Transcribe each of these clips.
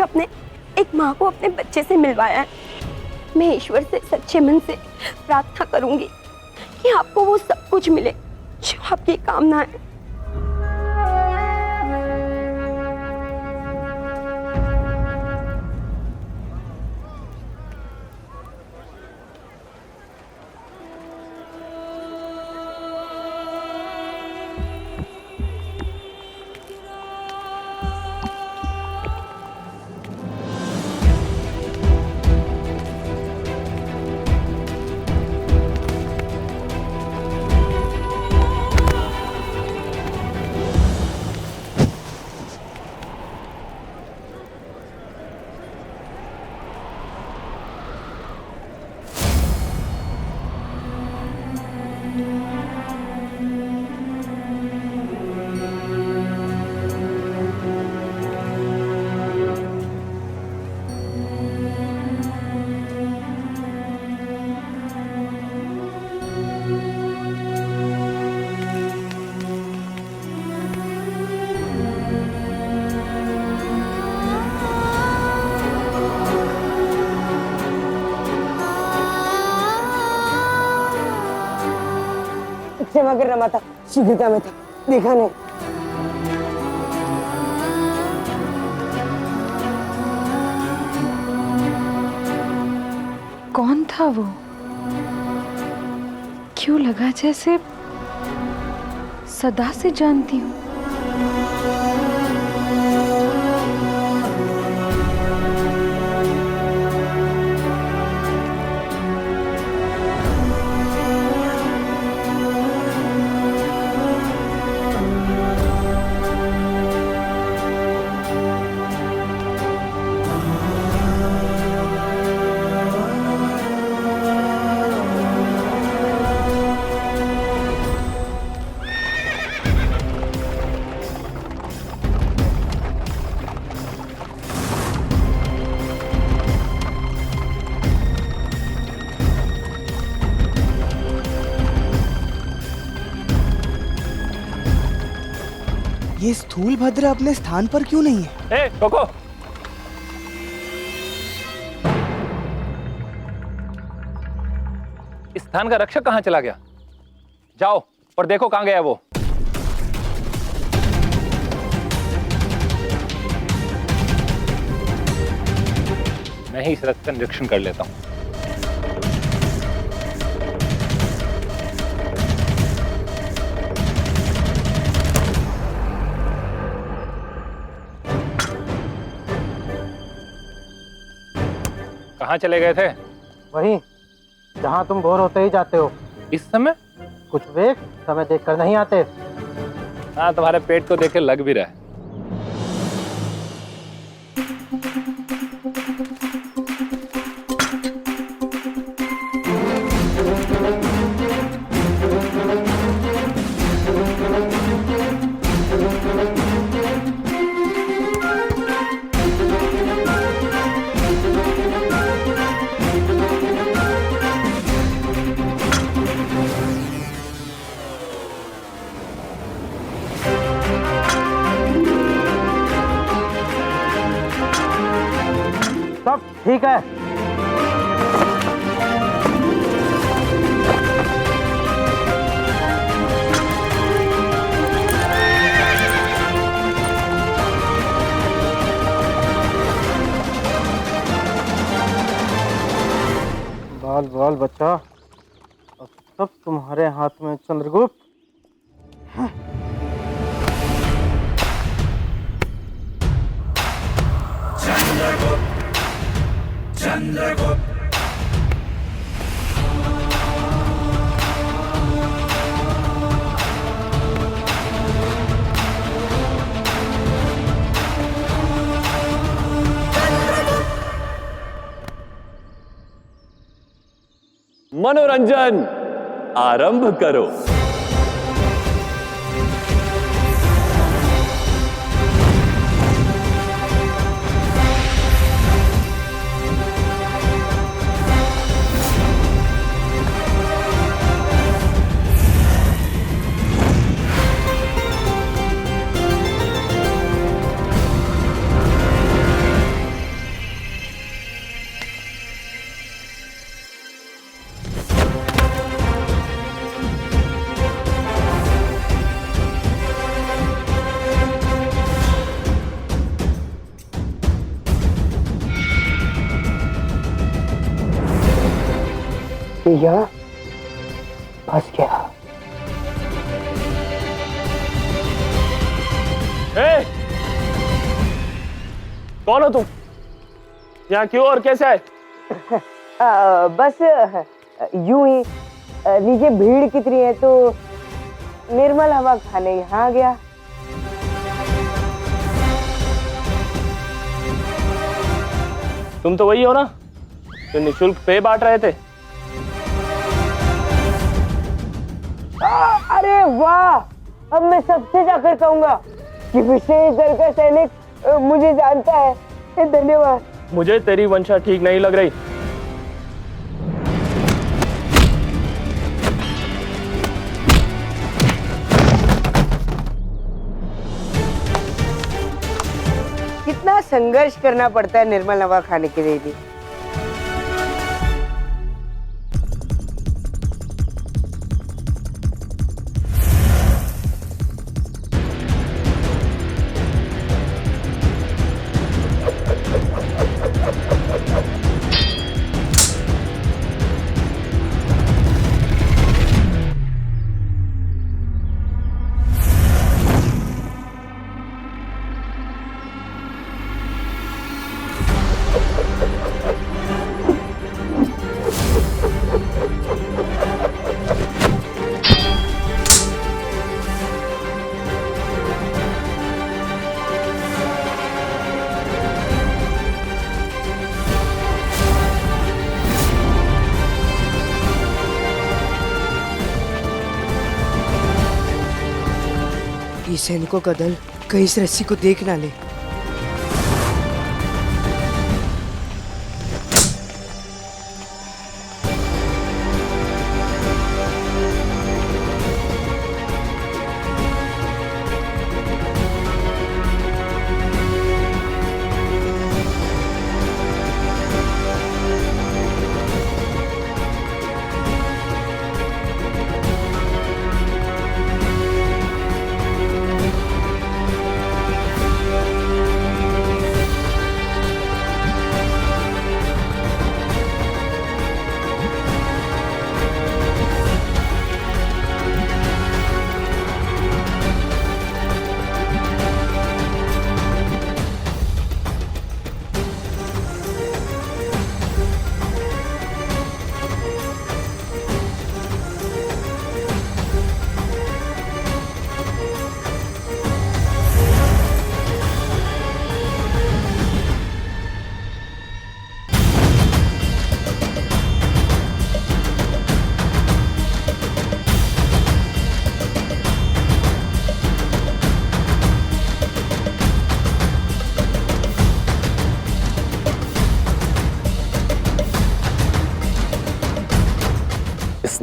आपने एक माँ को अपने बच्चे से मिलवाया है। मैं ईश्वर से सच्चे मन से प्रार्थना करूंगी कि आपको वो सब कुछ मिले जो आपकी कामना है। सेवा कर रहा था, शीघ्रता में था, देखा नहीं। कौन था वो? क्यों लगा जैसे सदा से जानती हूँ। ये स्थूल भद्र अपने स्थान पर क्यों नहीं है? ए, रोको। इस स्थान का रक्षक कहां चला गया? जाओ और देखो कहां गया वो। मैं ही इस रथ का निरीक्षण कर लेता हूं। कहाँ चले गए थे? वहीं जहाँ तुम भोर होते ही जाते हो। इस समय? कुछ वेग समय देखकर नहीं आते। हाँ, तुम्हारे पेट को देख के लग भी रहा है। सब ठीक है। बाल बाल बच्चा, अब सब तुम्हारे हाथ में चंद्रगुप्त। मनोरंजन आरंभ करो। यहाँ फंस गया। ए! कौन हो तुम? यहाँ क्यों और कैसे आए? बस यूं ही नीचे भीड़ कितनी है तो निर्मल हवा खाने यहाँ आ गया। तुम तो वही हो ना जो निःशुल्क पेय बांट रहे थे? अरे वाह, अब मैं सबसे जाकर कहूंगा कि विशेष दल का सैनिक मुझे जानता है। धन्यवाद। मुझे तेरी वंशा ठीक नहीं लग रही। कितना संघर्ष करना पड़ता है निर्मल हवा खाने के लिए भी। ये सैनिकों का दल कहीं इस रस्सी को देख ना ले।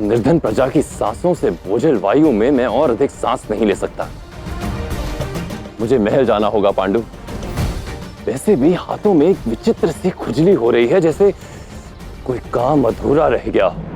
निर्धन प्रजा की सांसों से बोझिल वायु में मैं और अधिक सांस नहीं ले सकता। मुझे महल जाना होगा पांडु। वैसे भी हाथों में एक विचित्र सी खुजली हो रही है, जैसे कोई काम अधूरा रह गया हो।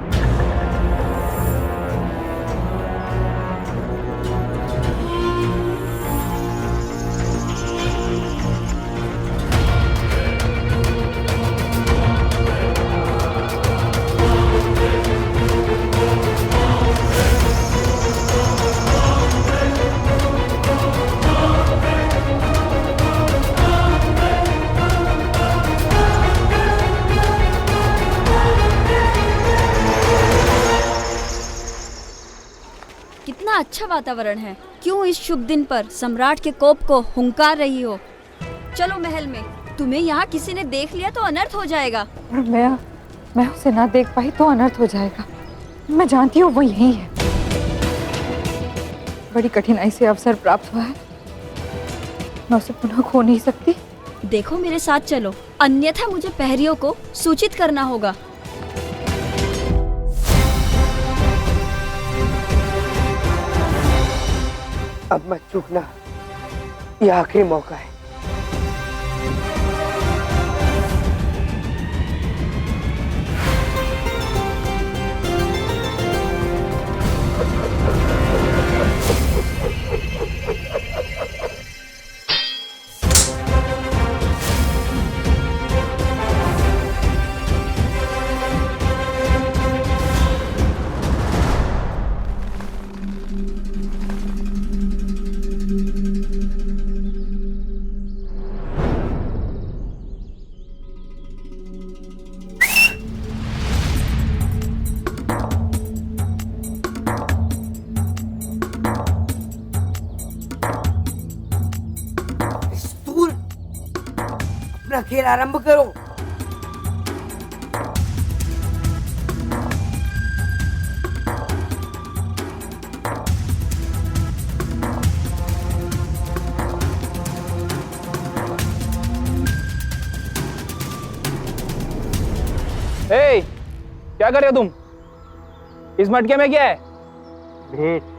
कितना अच्छा वातावरण है। क्यों इस शुभ दिन पर सम्राट के कोप को हुंकार रही हो? चलो महल में। तुम्हें यहाँ किसी ने देख लिया तो अनर्थ हो जाएगा। और मैं उसे ना देख पाई तो अनर्थ हो जाएगा। मैं जानती हूँ वो यही है। बड़ी कठिनाई से अवसर प्राप्त हुआ है, मैं उसे पुनः खो नहीं सकती। देखो मेरे साथ चलो, अन्यथा मुझे प्रहरियों को सूचित करना होगा। अब मत चूकना, ये आखिरी मौका है। अपना खेल आरंभ करो। ए, क्या कर रहे हो तुम? इस मटके में क्या है? भेंट।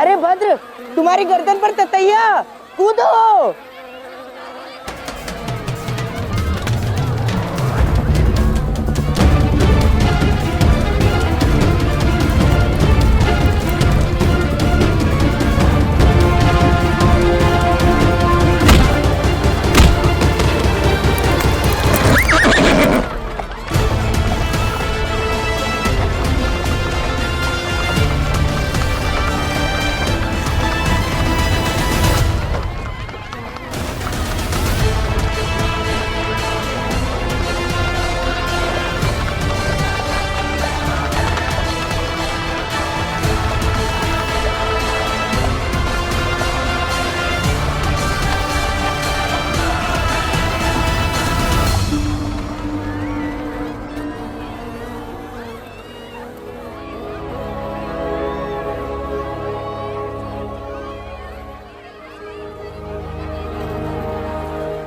अरे भद्र, तुम्हारी गर्दन पर ततैया, कूदो।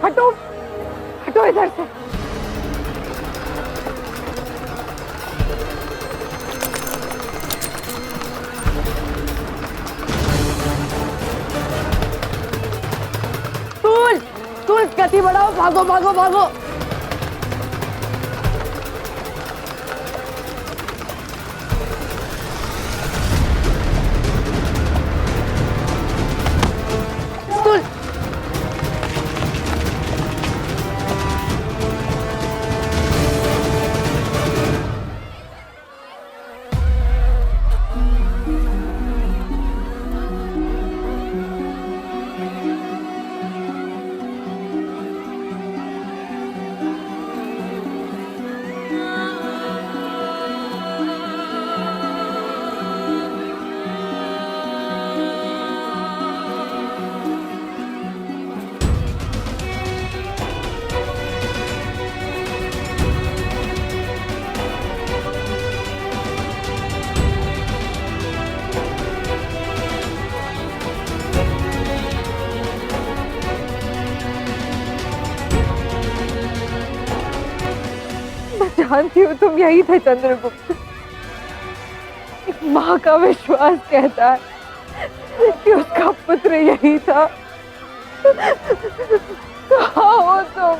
हटो, हटो इधर से। स्टूल, स्टूल, गति बढ़ाओ, भागो भागो भागो। स्टूल, जानती हूँ तुम यही थे चंद्रगुप्त। एक माँ का विश्वास कहता है कि उसका पुत्र यही था। कहाँ हो तुम?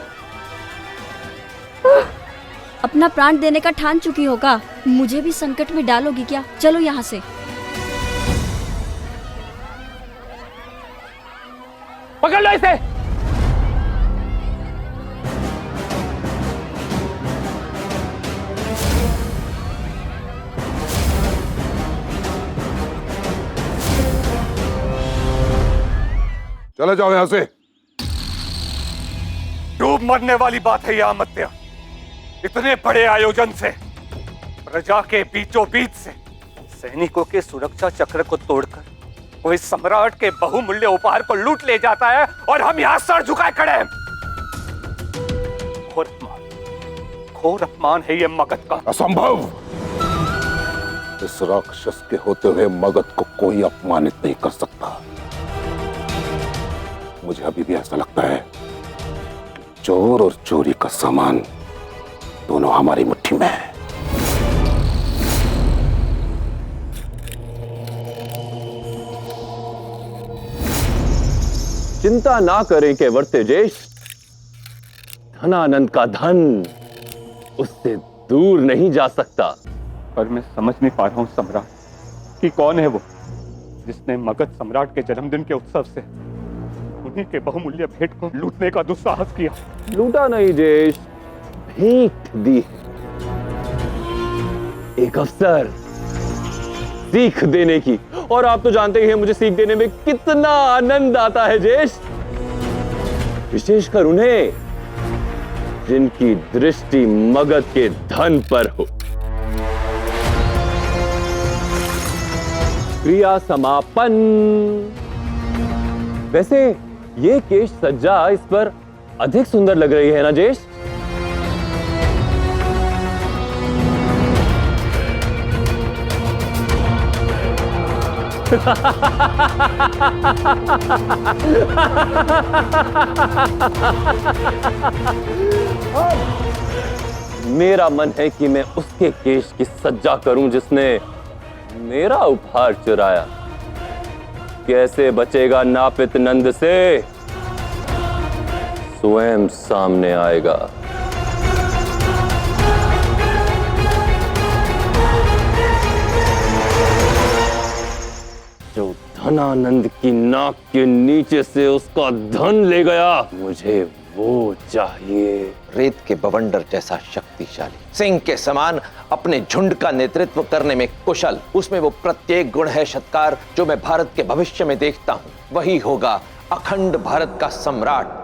अपना प्राण देने का ठान चुकी होगा, मुझे भी संकट में डालोगी क्या? चलो यहाँ से। पकड़ लो इसे। चले जाओ यहां से। डूब मरने वाली बात है यह अमत्या। इतने बड़े आयोजन से, प्रजा के बीचों बीच से सैनिकों के सुरक्षा चक्र को तोड़कर वो इस सम्राट के बहुमूल्य उपहार को लूट ले जाता है और हम यहां सर झुकाए खड़े हैं। घोर अपमान है ये मगध का। असंभव। इस राक्षस के होते हुए मगध को कोई अपमानित नहीं कर सकता। मुझे अभी भी ऐसा लगता है कि चोर और चोरी का सामान दोनों हमारी मुट्ठी में है। चिंता ना करें के वर्ते जेश, धनानंद का धन उससे दूर नहीं जा सकता। पर मैं समझ नहीं पा रहा हूं सम्राट कि कौन है वो जिसने मगध सम्राट के जन्मदिन के उत्सव से उन्हीं के बहुमूल्य भेंट को लूटने का दुस्साहस किया। लूटा नहीं जेश, भेंट दी। एक अवसर सीख देने की, और आप तो जानते ही हैं मुझे सीख देने में कितना आनंद आता है जेश, विशेषकर उन्हें जिनकी दृष्टि मगध के धन पर हो। क्रिया समापन। वैसे ये केश सज्जा इस पर अधिक सुंदर लग रही है ना जेश? मेरा मन है कि मैं उसके केश की सज्जा करूं जिसने मेरा उपहार चुराया। कैसे बचेगा नापित नंद से, स्वयं सामने आएगा। जो धनानंद की नाक के नीचे से उसका धन ले गया, मुझे वो चाहिए। रेत के बवंडर जैसा शक्तिशाली, सिंह के समान अपने झुंड का नेतृत्व करने में कुशल, उसमें वो प्रत्येक गुण है शतकार जो मैं भारत के भविष्य में देखता हूं। वही होगा अखंड भारत का सम्राट।